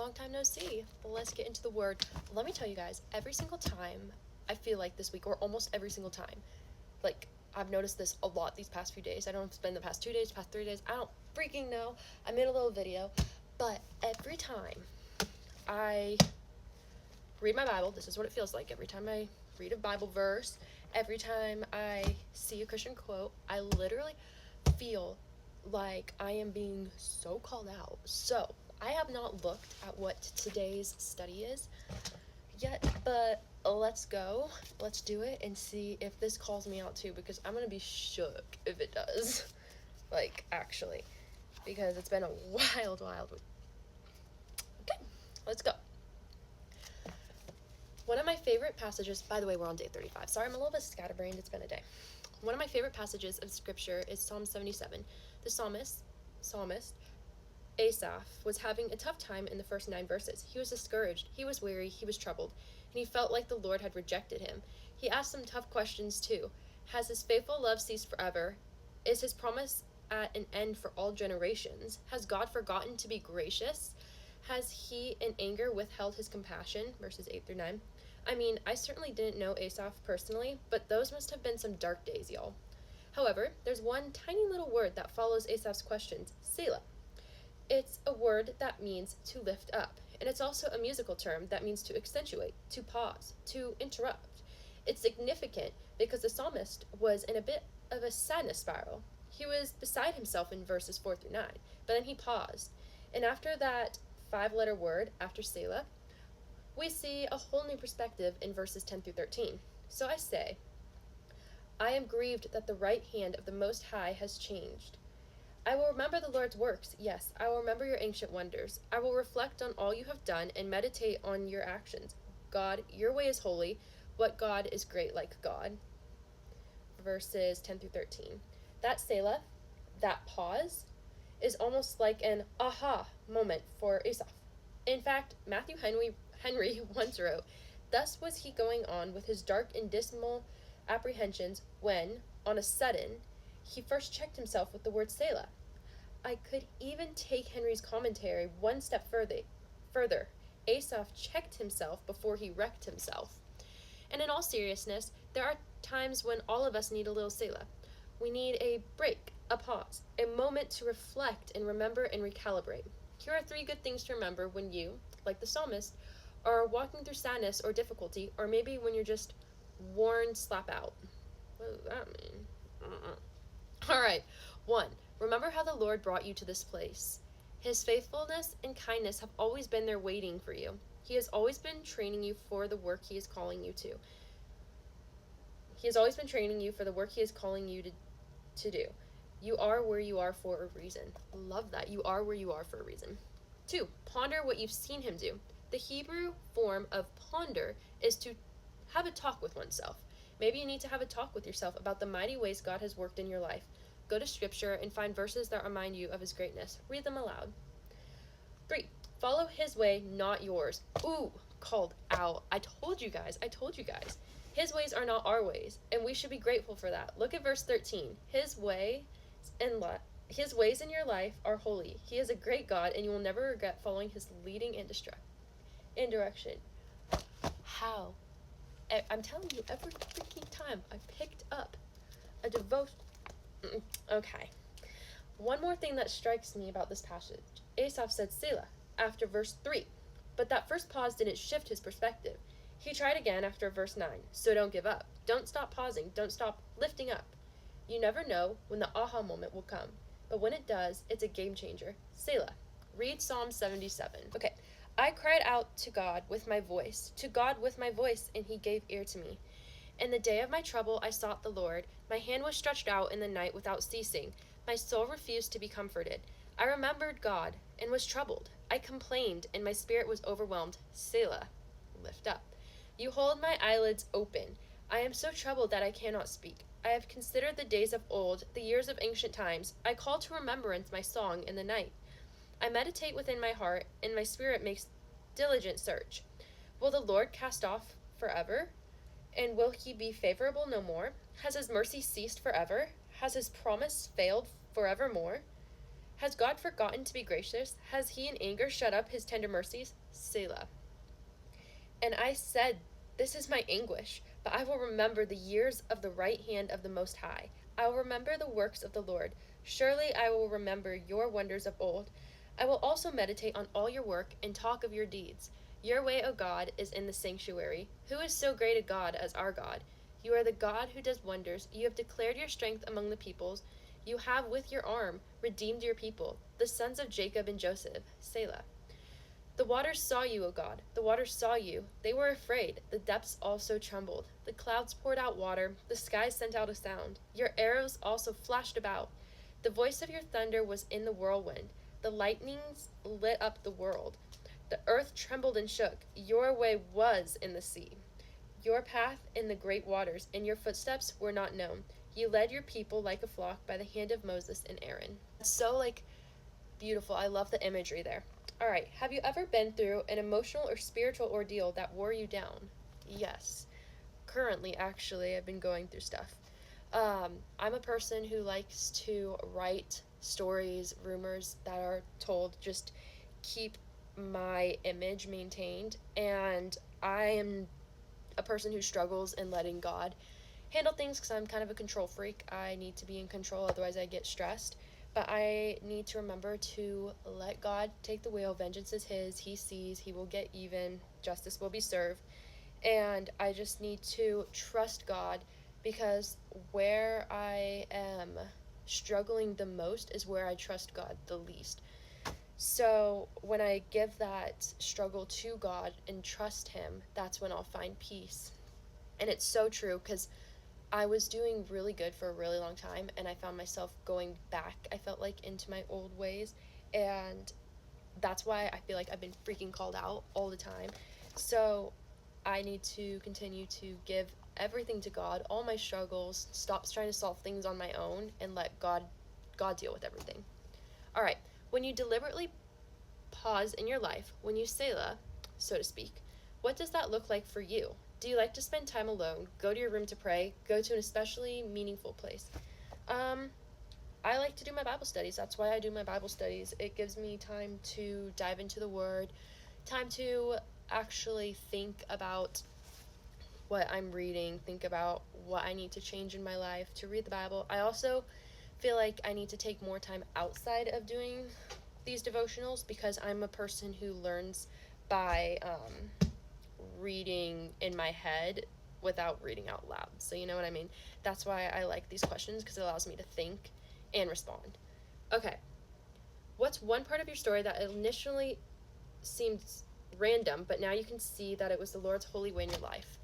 long time no see. Let's get into the word. Let me tell you guys, every single time, I feel like this week, or almost every single time, like, I've noticed this a lot these past few days. I don't know if it's been the past 2 days, past 3 days. I don't freaking know. I made a little video. But every time I read my Bible, this is what it feels like. Every time I read a Bible verse, every time I see a Christian quote, I literally feel like I am being so called out. So, I have not looked at what today's study is yet, but let's go. Let's do it and see if this calls me out too, because I'm gonna be shook if it does. Like, actually. Because it's been a wild week. Okay, let's go. One of my favorite passages, by the way, we're on day 35. Sorry, I'm a little bit scatterbrained. It's been a day. One of my favorite passages of scripture is Psalm 77. The psalmist, Asaph, was having a tough time in the first 9 verses. He was discouraged, he was weary, he was troubled, and he felt like the Lord had rejected him. He asked some tough questions too. Has his faithful love ceased forever? Is his promise at an end for all generations? Has God forgotten to be gracious? Has he in anger withheld his compassion? Verses 8 through 9. I mean, I certainly didn't know Asaph personally, but those must have been some dark days, y'all. However, there's one tiny little word that follows Asaph's questions, Selah. It's a word that means to lift up, and it's also a musical term that means to accentuate, to pause, to interrupt. It's significant because the psalmist was in a bit of a sadness spiral. He was beside himself in verses 4 through 9, but then he paused. And after that 5-letter word, after Selah, we see a whole new perspective in verses 10 through 13. So I say, I am grieved that the right hand of the Most High has changed. I will remember the Lord's works, yes, I will remember your ancient wonders. I will reflect on all you have done and meditate on your actions. God, your way is holy. What God is great like God? Verses 10 through 13. That Selah, that pause, is almost like an aha moment for Asaph. In fact, Matthew Henry once wrote, thus was he going on with his dark and dismal apprehensions when, on a sudden, he first checked himself with the word Selah. I could even take Henry's commentary one step further. Asaph checked himself before he wrecked himself. And in all seriousness, there are times when all of us need a little Selah. We need a break, a pause, a moment to reflect and remember and recalibrate. Here are 3 good things to remember when you, like the psalmist, are walking through sadness or difficulty, or maybe when you're just worn slap out. What does that mean? All right. 1. Remember how the Lord brought you to this place. His faithfulness and kindness have always been there waiting for you. He has always been training you for the work he is calling you to. He has always been training you for the work he is calling you to do. You are where you are for a reason. Love that. You are where you are for a reason. 2. Ponder what you've seen him do. The Hebrew form of ponder is to have a talk with oneself. Maybe you need to have a talk with yourself about the mighty ways God has worked in your life. Go to scripture and find verses that remind you of his greatness. Read them aloud. 3. Follow his way, not yours. Ooh, called out. I told you guys. His ways are not our ways, and we should be grateful for that. Look at verse 13. His ways in your life are holy. He is a great God, and you will never regret following his leading and direction. How? I'm telling you, every freaking time I picked up a devotion. Okay. One more thing that strikes me about this passage. Asaph said Selah after verse 3, but that first pause didn't shift his perspective. He tried again after verse 9, so don't give up. Don't stop pausing. Don't stop lifting up. You never know when the aha moment will come, but when it does, it's a game changer. Selah. Read Psalm 77. Okay. I cried out to God with my voice, and he gave ear to me. In the day of my trouble I sought the Lord. My hand was stretched out in the night without ceasing. My soul refused to be comforted. I remembered God and was troubled. I complained, and my spirit was overwhelmed. Selah. Lift up. You hold my eyelids open. I am so troubled that I cannot speak. I have considered the days of old, the years of ancient times. I call to remembrance my song in the night. I meditate within my heart, and my spirit makes diligent search. Will the Lord cast off forever? And will he be favorable no more? Has his mercy ceased forever? Has his promise failed forevermore? Has God forgotten to be gracious? Has he in anger shut up his tender mercies? Selah. And I said, this is my anguish, but I will remember the years of the right hand of the Most High. I will remember the works of the Lord. Surely I will remember your wonders of old. I will also meditate on all your work and talk of your deeds. Your way, O God, is in the sanctuary. Who is so great a God as our God? You are the God who does wonders. You have declared your strength among the peoples. You have with your arm redeemed your people, the sons of Jacob and Joseph. Selah. The waters saw you, O God. The waters saw you. They were afraid. The depths also trembled. The clouds poured out water. The skies sent out a sound. Your arrows also flashed about. The voice of your thunder was in the whirlwind. The lightnings lit up the world. The earth trembled and shook. Your way was in the sea, your path in the great waters, and your footsteps were not known. You led your people like a flock by the hand of Moses and Aaron. It's so beautiful. I love the imagery there. All right, have you ever been through an emotional or spiritual ordeal that wore you down? Yes. Currently, actually, I've been going through stuff. I'm a person who likes to write stories, rumors that are told, just keep my image maintained. And I am a person who struggles in letting God handle things because I'm kind of a control freak. I need to be in control, otherwise I get stressed. But I need to remember to let God take the wheel. Vengeance is his. He sees. He will get even. Justice will be served. And I just need to trust God, because where I am struggling the most is where I trust God the least. So when I give that struggle to God and trust him, that's when I'll find peace. And it's so true, because I was doing really good for a really long time, and I found myself going back, I felt like, into my old ways. And that's why I feel like I've been freaking called out all the time. So I need to continue to give everything to God, all my struggles, stop trying to solve things on my own, and let God deal with everything. All right, when you deliberately pause in your life, when you Selah, so to speak, what does that look like for you? Do you like to spend time alone, go to your room to pray, go to an especially meaningful place? I like to do my Bible studies. That's why I do my Bible studies. It gives me time to dive into the Word, time to actually think about what I'm reading, think about what I need to change in my life to read the Bible. I also feel like I need to take more time outside of doing these devotionals, because I'm a person who learns by reading in my head without reading out loud. So you know what I mean? That's why I like these questions, because it allows me to think and respond. Okay. What's one part of your story that initially seemed random, but now you can see that it was the Lord's holy way in your life?